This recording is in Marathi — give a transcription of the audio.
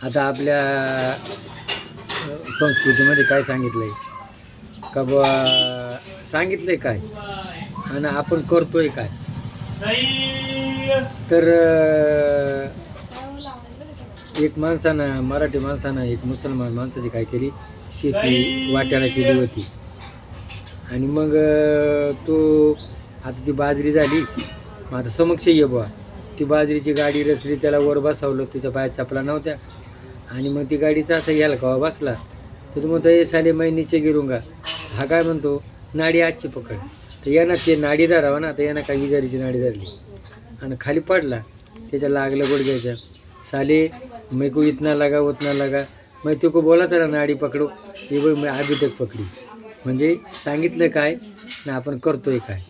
आता आपल्या संस्कृतीमध्ये काय सांगितलंय का बा, सांगितलंय काय आणि आपण करतोय काय. तर एक माणसानं, मराठी माणसानं एक मुसलमान माणसाची काय केली, शेती वाट्याला केली होती. आणि मग तो आता ती बाजरी झाली, मग आता समक्ष ये बुवा, ती बाजरीची गाडी रचली, त्याला वर बसवलं, तिच्या पायात चपला नव्हत्या. आणि मग ती गाडीचा असं यायला कवा बसला तर तो म्हणतो हे साले मै नीचे गिरूंगा. हा काय म्हणतो, नाडी आजची पकड. तर यानं ते नाडी धरावं ना, तर यानं काय विजारीची नाडी धरली आणि खाली पडला. त्याच्या लागलं गुडघ्याच्या, साले मैं को इतना लगा उतना लगा, मैं तो को बोला तर नाडी पकडू, हे बघ मी अभी तक पकडी. म्हणजे सांगितलं काय ना आपण करतोय काय.